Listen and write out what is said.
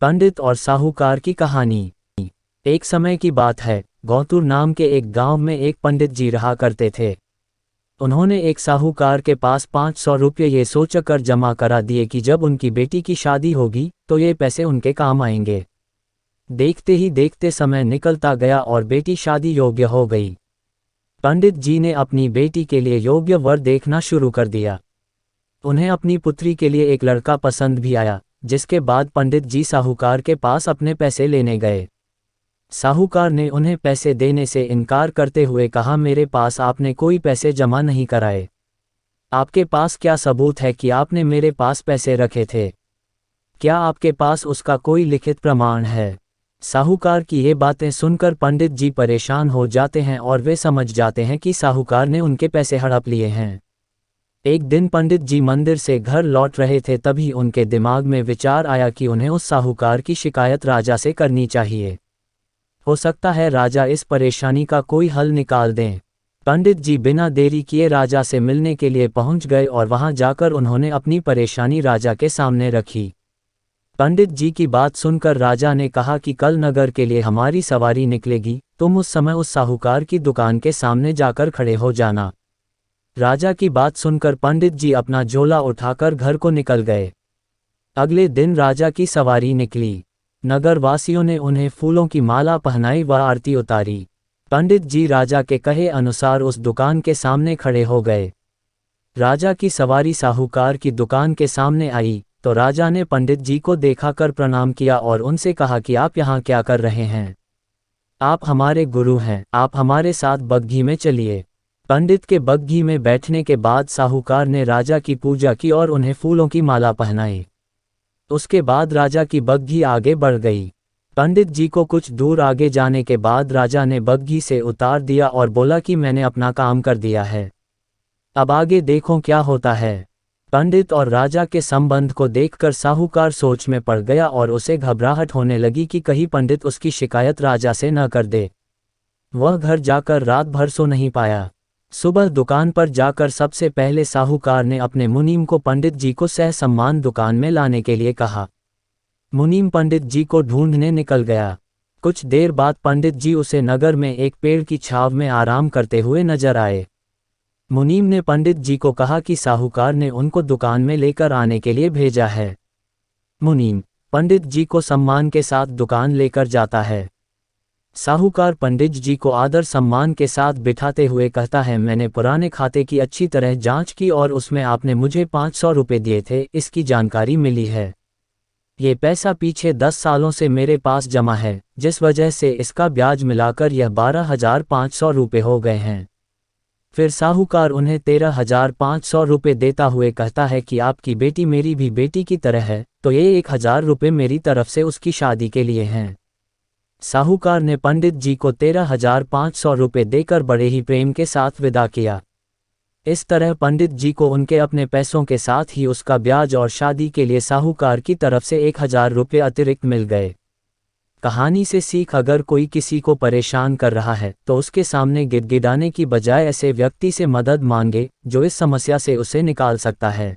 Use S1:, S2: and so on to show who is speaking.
S1: पंडित और साहूकार की कहानी। एक समय की बात है, गौतुर नाम के एक गांव में एक पंडित जी रहा करते थे। उन्होंने एक साहूकार के पास 500 रुपये ये सोचकर जमा करा दिए कि जब उनकी बेटी की शादी होगी तो ये पैसे उनके काम आएंगे। देखते ही देखते समय निकलता गया और बेटी शादी योग्य हो गई। पंडित जी ने अपनी बेटी के लिए योग्य वर देखना शुरू कर दिया। उन्हें अपनी पुत्री के लिए एक लड़का पसंद भी आया, जिसके बाद पंडित जी साहूकार के पास अपने पैसे लेने गए। साहूकार ने उन्हें पैसे देने से इनकार करते हुए कहा, मेरे पास आपने कोई पैसे जमा नहीं कराए। आपके पास क्या सबूत है कि आपने मेरे पास पैसे रखे थे? क्या आपके पास उसका कोई लिखित प्रमाण है? साहूकार की ये बातें सुनकर पंडित जी परेशान हो जाते हैं और वे समझ जाते हैं कि साहूकार ने उनके पैसे हड़प लिए हैं। एक दिन पंडित जी मंदिर से घर लौट रहे थे, तभी उनके दिमाग में विचार आया कि उन्हें उस साहूकार की शिकायत राजा से करनी चाहिए। हो सकता है राजा इस परेशानी का कोई हल निकाल दें। पंडित जी बिना देरी किए राजा से मिलने के लिए पहुंच गए और वहां जाकर उन्होंने अपनी परेशानी राजा के सामने रखी। पंडित जी की बात सुनकर राजा ने कहा कि कल नगर के लिए हमारी सवारी निकलेगी, तुम उस समय उस साहूकार की दुकान के सामने जाकर खड़े हो जाना। राजा की बात सुनकर पंडित जी अपना झोला उठाकर घर को निकल गए। अगले दिन राजा की सवारी निकली। नगरवासियों ने उन्हें फूलों की माला पहनाई व आरती उतारी। पंडित जी राजा के कहे अनुसार उस दुकान के सामने खड़े हो गए। राजा की सवारी साहूकार की दुकान के सामने आई तो राजा ने पंडित जी को देखाकर प्रणाम किया और उनसे कहा कि आप यहाँ क्या कर रहे हैं? आप हमारे गुरु हैं, आप हमारे साथ बग्घी में चलिए। पंडित के बग्घी में बैठने के बाद साहूकार ने राजा की पूजा की और उन्हें फूलों की माला पहनाई। उसके बाद राजा की बग्घी आगे बढ़ गई। पंडित जी को कुछ दूर आगे जाने के बाद राजा ने बग्घी से उतार दिया और बोला कि मैंने अपना काम कर दिया है, अब आगे देखो क्या होता है। पंडित और राजा के संबंध को देखकर साहूकार सोच में पड़ गया और उसे घबराहट होने लगी कि कहीं पंडित उसकी शिकायत राजा से न कर दे। वह घर जाकर रात भर सो नहीं पाया। सुबह दुकान पर जाकर सबसे पहले साहूकार ने अपने मुनीम को पंडित जी को सह सम्मान दुकान में लाने के लिए कहा। मुनीम पंडित जी को ढूंढने निकल गया। कुछ देर बाद पंडित जी उसे नगर में एक पेड़ की छांव में आराम करते हुए नजर आए। मुनीम ने पंडित जी को कहा कि साहूकार ने उनको दुकान में लेकर आने के लिए भेजा है। मुनीम पंडित जी को सम्मान के साथ दुकान लेकर जाता है। साहूकार पंडित जी को आदर सम्मान के साथ बिठाते हुए कहता है, मैंने पुराने खाते की अच्छी तरह जांच की और उसमें आपने मुझे 500 रुपये दिए थे, इसकी जानकारी मिली है। ये पैसा पीछे 10 सालों से मेरे पास जमा है, जिस वजह से इसका ब्याज मिलाकर यह 12,500 रुपये हो गए हैं। फिर साहूकार उन्हें 13,500 रुपये देता हुए कहता है कि आपकी बेटी मेरी भी बेटी की तरह है, तो ये 1,000 रुपये मेरी तरफ से उसकी शादी के लिए हैं। साहूकार ने पंडित जी को 13,500 रुपये देकर बड़े ही प्रेम के साथ विदा किया। इस तरह पंडित जी को उनके अपने पैसों के साथ ही उसका ब्याज और शादी के लिए साहूकार की तरफ से 1,000 रुपये अतिरिक्त मिल गए। कहानी से सीख, अगर कोई किसी को परेशान कर रहा है तो उसके सामने गिड़गिड़ाने की बजाय ऐसे व्यक्ति से मदद मांगे जो इस समस्या से उसे निकाल सकता है।